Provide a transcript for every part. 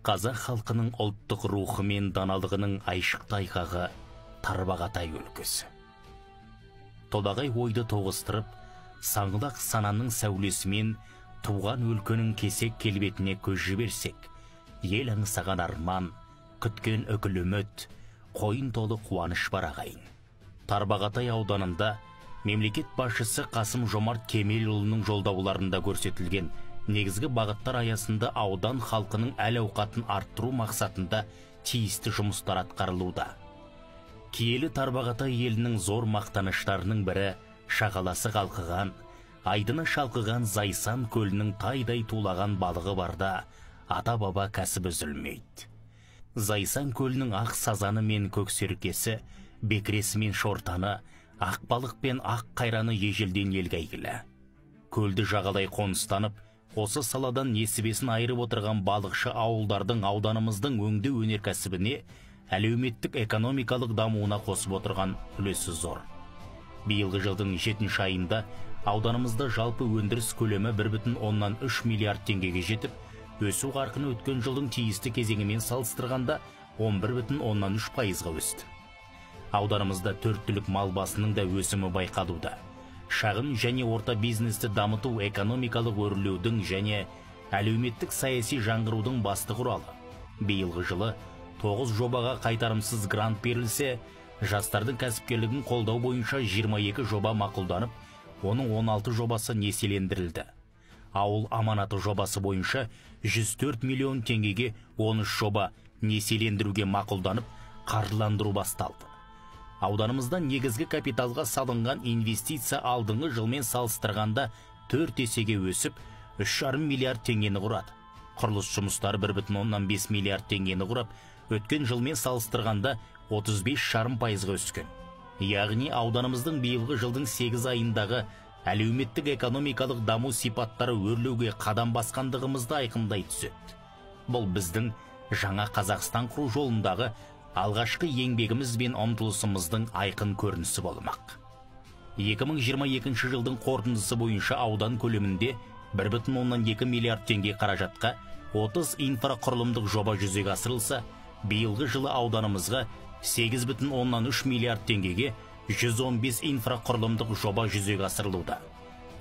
Қазақ халқының ұлттық рухы мен даналығының айшықты айғағы Тарбағатай өлкесі. Толағай ойды тоғыстырып, саңғылақ сананың сәулесімен туған өлкенің кесек келбетіне көз жіберсек, ел аңсаған арман, күткен үкілі үміт, қойын толы қуаныш бар ағайын. Тарбағатай ауданында мемлекет басшысы Қасым-Жомарт Кемелұлының жолдауларында көрсетілген негізгі бағыттар аясында аудан халқының әл-ауқатын арттыру мақсатында тиісті жұмыстар атқарылуда. Киелі Тарбағатай елінің зор мақтаныштарының бірі шағаласы қалқыған, айдыны шалқыған Зайсан көлінің тайдай тулаған балығы барда ата-баба кәсібі үзілмейді. Зайсан көлінің ақ сазаны мен көксеркесі, бекіресі мен шортаны, ақ балық пен ақ қайраны ежелден елге әйгілі. Көлді жағалай қоныстанып, осы саладан несібесін айырып отырған балықшы ауылдардың ауданымыздың өңдеу өнеркәсібіне, әлеуметтік экономикалық дамуына қосып отырған үлесі зор. Биылғы жылдың 7 айында ауданымызда жалпы өндіріс көлемі 1,3 миллиард теңгеге жетіп, өсу қарқыны өткен жылдың тиісті кезеңімен салыстырғанда 11,3%-ға өсті. Ауданымызда 4 түлік мал басының да өсімі байқалуда. Шағын және орта бизнесті дамыту экономикалық өрлеудің және әлеуметтік саяси жаңғырудың басты құралы. Биылғы жылы 9 жобаға қайтарымсыз грант берілсе, жастардың кәсіпкерлігін қолдау бойынша 22 жоба мақұлданып, оның 16 жобасы несиелендірілді. Ауыл аманаты жобасы бойынша 104 миллион теңгеге 13 жоба несиелендіруге мақұлданып, қаржыландыру басталды. Ауданымызда негізгі капиталға салынған инвестиция алдыңғы жылмен салыстырғанда 4 есеге өсіп, 3,5 миллиард теңгені құрады. Құрылыс жұмыстары 1,5 миллиард теңгені құрап, өткен жылмен салыстырғанда 35,5%-ға өскен. Яғни ауданымыздың биылғы жылдың 8 айындағы әлеуметтік экономикалық даму сипаттары өрлеуге қадам басқандығымызды айқындай түседі. Бұл біздің жаңа Қазақстан құру жолындағы алғашқы еңбегіміз бен ұмтылысымыздың айқын көрінісі болмақ. 2022 жылдың қорытындысы бойынша аудан көлемінде 1,2 миллиард теңге қаражатқа 30 инфрақұрылымдық жоба жүзеге асырылса, биылғы жылы ауданымызға 8,3 миллиард теңгеге 115 инфрақұрылымдық жоба жүзеге асырылуда.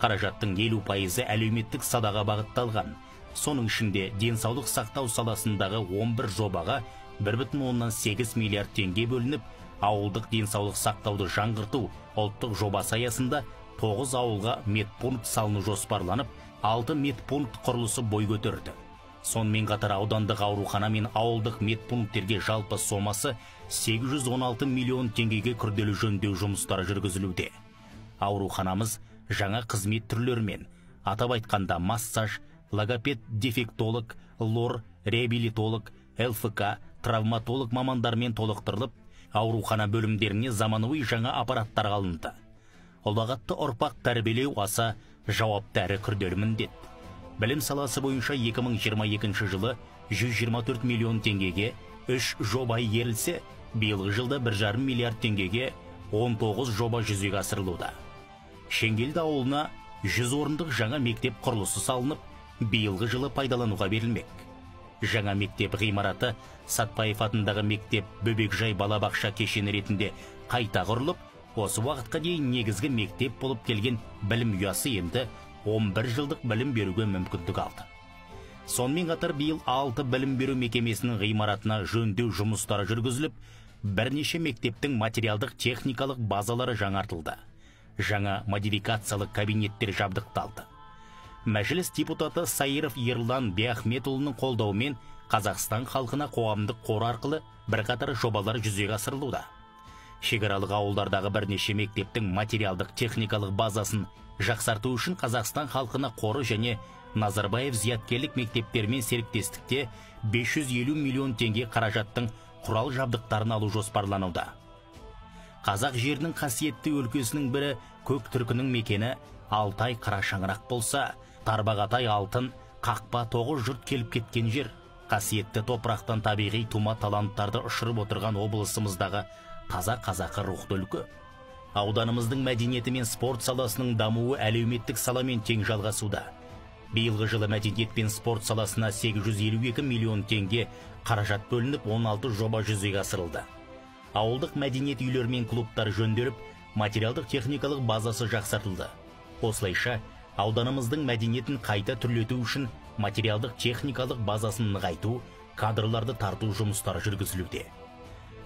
Қаражаттың 50% әлеуметтік салаға бағытталған. Соның ішінде денсаулық сақтау саласындағы 11 жобаға 1,8 миллиард теңге бөлініп, ауылдық денсаулық сақтауды жаңғырту ұлттық жобасы аясында 9 ауылға медпункт салыну жоспарланып, 6 медпункт құрылысы бой көтерді. Сонымен қатар аудандық аурухана мен ауылдық медпункттерге жалпы сомасы 816 миллион теңгеге күрделі жөндеу жұмыстары жүргізілуде. Ауруханамыз жаңа қызмет түрлерімен, атап айтқанда массаж, логопед, дефектолог, лор, реабилитолог, ЛФК, травматолог мамандармен толықтырылып, аурухана бөлімдеріне заманауи жаңа аппараттар алынды. Ұлағатты ұрпақ тәрбиелеу аса жауапты әрі күрделі міндет. Білім саласы бойынша 2022 жылы 124 миллион теңгеге 3 жоба игерілсе, биылғы жылда 1,5 миллиард теңгеге 19 жоба жүзеге асырылуда. Шеңгелді ауылына 100 орындық жаңа мектеп құрылысы салынып, биылғы жылы пайдалануға берілмек. Жаңа мектеп ғимараты Сатпаев атындағы мектеп бөбекжай балабақша кешені ретінде қайта құрылып, осы уақытқа дейін негізгі мектеп болып келген білім ұясы енді 11 жылдық білім беруге мүмкіндік алды. Сонымен қатар биыл 6 білім беру мекемесінің ғимаратына жөндеу жұмыстары жүргізіліп, бірнеше мектептің материалдық техникалық базалары жаңартылды. Жаңа модификациялық кабинеттер жабдықталды. Мәжіліс депутаты Сайыров Ерлан Беахметұлының қолдауымен Қазақстан халқына қоғамдық қор арқылы бірқатар жобалар жүзеге асырылуда. Шекаралық ауылдардағы бірнеше мектептің материалдық техникалық базасын жақсарту үшін Қазақстан халқына қоры және Назарбаев зияткерлік мектептермен серіктестікте 550 миллион теңге қаражаттың құрал жабдықтарын алу жоспарлануда. Қазақ жерінің қасиетті өлкесінің бірі көк түркінің мекені Алтай қара шаңырақ болса, Тарбағатай алтын, қақпа 9 жұрт келіп кеткен жер. Қасиетті топырақтан табиғи тума таланттарды ұшырып отырған облысымыздағы таза қазақы рухты өлке. Ауданымыздың мәдениеті мен спорт саласының дамуы әлеуметтік саламен тең жалғасуда. Биылғы жылы мәдениет пен спорт саласына 852 миллион теңге қаражат бөлініп, 16 жоба жүзеге асырылды. Ауылдық мәдениет үйлер мен клубтар жөнделіп, материалдық техникалық базасы жақсартылды. Осылайша, ауданымыздың мәдениетін қайта түрлету үшін материалдық техникалық базасын нығайту, кадрларды тарту жұмыстары жүргізілуде.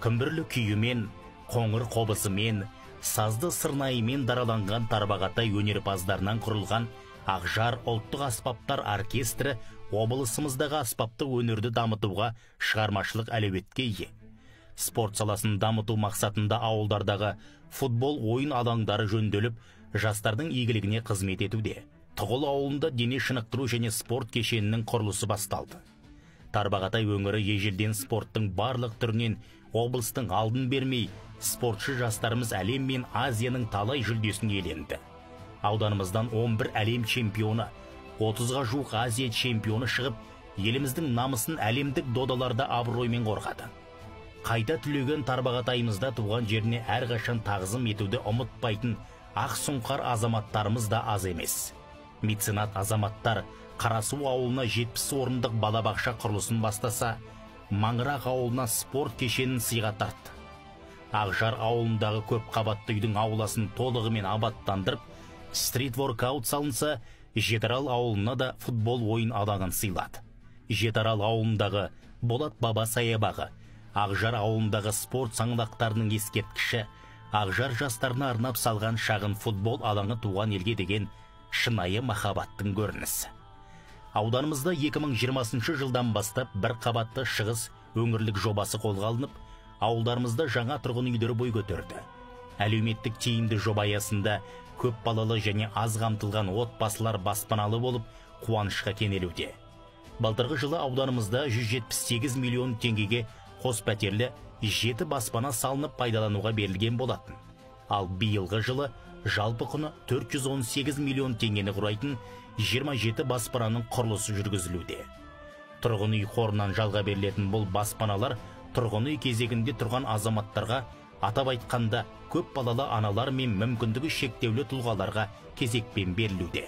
Күмбірлі күйімен, қоңыр қобысымен, сазды сырнайымен дараланған тарбағатай өнерпаздарынан құрылған Ақжар ұлттық аспаптар оркестрі облысымыздағы аспаптық өнерді дамытуға шығармашылық әлеуетке ие. Спорт саласын дамыту мақсатында ауылдардағы футбол ойын алаңдары жөнделіп, жастардың игілігіне қызмет етуде. Тұғыл ауылында дене шынықтыру және спорт кешенінің құрылысы басталды. Тарбағатай өңірі ежелден спорттың барлық түрінен облыстың алдын бермей, спортшы жастарымыз әлем мен Азияның талай жүлдесін иеленді. Ауданымыздан 11 әлем чемпионы, 30-ға жуық Азия чемпионы шығып, еліміздің намысын әлемдік додаларда абыроймен қорғады. Қайта түлеген Тарбағатайымызда туған жеріне әрқашан тағзым етуді ұмытпайтын ақ сұңқар азаматтарымыз да аз емес. Меценат азаматтар Қарасу ауылына 70 орындық балабақша құрылысын бастаса, Маңырақ ауылына спорт кешенін сыйға тартты. Ақжар ауылындағы көп қабатты үйдің ауласын толығымен абаттандырып, стрит воркаут салынса, Жетарал ауылына да футбол ойын алаңын сыйлады. Жетарал ауылындағы Болат Баба саябағы, Ақжар ауылындағы спорт саңлақтарының ескерткіші, Ақжар жастарына арнап салған шағын футбол алаңы туған елге деген шынайы махаббаттың көрінісі. Ауданымызда 2020 жылдан бастап бір қабатты шығыс өңірлік жобасы қолға алынып, ауылдарымызда жаңа тұрғын үйлер бой көтерді. Әлеуметтік тиімді жоба аясында көп балалы және аз қамтылған отбасылар баспаналы болып, қуанышқа кенелуде. Былтырғы жылы ауданымызда 178 миллион теңгеге қос пәтерлі 7 баспана салынып пайдалануға берілген болатын. Ал биылғы жылы жалпы құны 418 миллион теңгені құрайтын 27 баспананың құрылысы жүргізілуде. Тұрғын үй қорынан жалға берілетін бұл баспаналар тұрғын үй кезегінде тұрған азаматтарға, атап айтқанда көп балалы аналар мен мүмкіндігі шектеулі тұлғаларға кезекпен берілуде.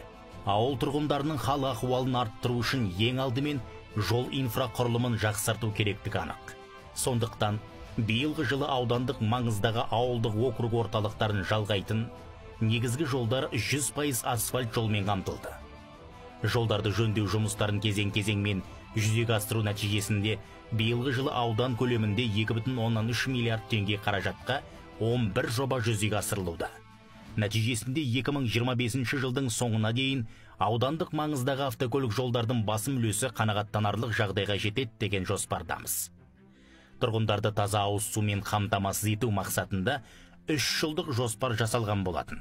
Ауыл тұрғындарының хал ахуалын арттыру үшін ең алдымен жол инфрақұрылымын жақсарту керектігі анық. Сондықтан биылғы жылы аудандық маңыздағы ауылдық округ орталықтарын жалғайтын негізгі жолдар 100% асфальт жолмен қамтылды. Жолдарды жөндеу жұмыстарын кезең-кезеңмен жүзеге асыру нәтижесінде биылғы жылы аудан көлемінде 2,3 миллиард теңге қаражатқа 11 жоба жүзеге асырылуда. Нәтижесінде 2025 жылдың соңына дейін аудандық маңыздағы автокөлік жолдардың басым үлесі қанағаттанарлық жағдайға жетеді деген жоспардамыз. Тұрғындарды таза ауыз сумен қамтамасыз ету мақсатында 3 жылдық жоспар жасалған болатын.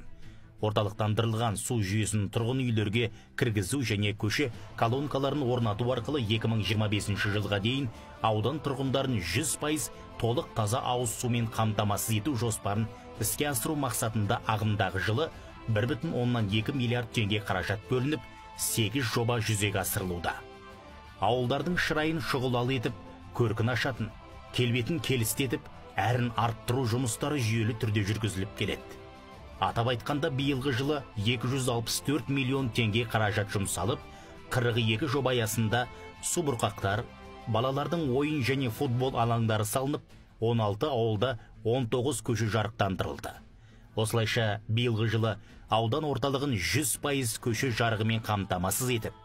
Орталықтандырылған су жүйесін тұрғын үйлерге кіргізу және көше колонкаларын орнату арқылы 2025 жылға дейін аудан тұрғындарын 100% толық таза ауыз сумен қамтамасыз ету жоспарын іске асыру мақсатында ағымдағы жылы 1,2 миллиард теңге қаражат бөлініп, 8 жоба жүзеге асырылуда. Ауылдардың шырайын шұғылалы етіп, көркін ашатын, келбетін келістетіп, әрін арттыру жұмыстары жүйелі түрде жүргізіліп келеді. Атап айтқанда биылғы жылы 264 миллион теңге қаражат жұмсалып, 42 жоба аясында су бұрқақтар, балалардың ойын және футбол алаңдары салынып, 16 ауылда 19 көше жарықтандырылды. Осылайша биылғы жылы аудан орталығын 100% көше жарығымен қамтамасыз етіп,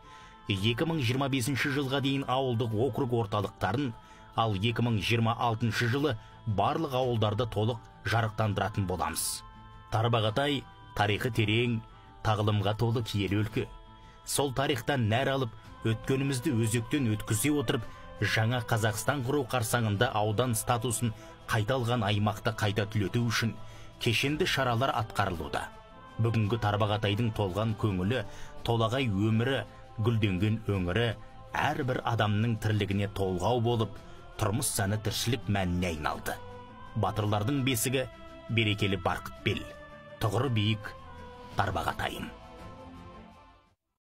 2025 жылға дейін ауылдық округ орталықтарын, ал 2026 жылы барлық ауылдарды толық жарықтандыратын боламыз. Тарбағатай тарихы терең, тағылымға толы киелі өлке. Сол тарихтан нәр алып, өткенімізді өзектен өткізе отырып, жаңа Қазақстан құру қарсаңында аудан статусын қайта алған аймақты қайта түлету үшін кешенді шаралар атқарылуда. Бүгінгі Тарбағатайдың толған көңілі, толағай өмірі, гүлденген өңірі әрбір адамның тірлігіне толғау болып, тұрмыс сәні тіршілік мәніне айналды. Батырлардың бесігі берекелі Барқытбел, тұғыры биік Тарбағатайым.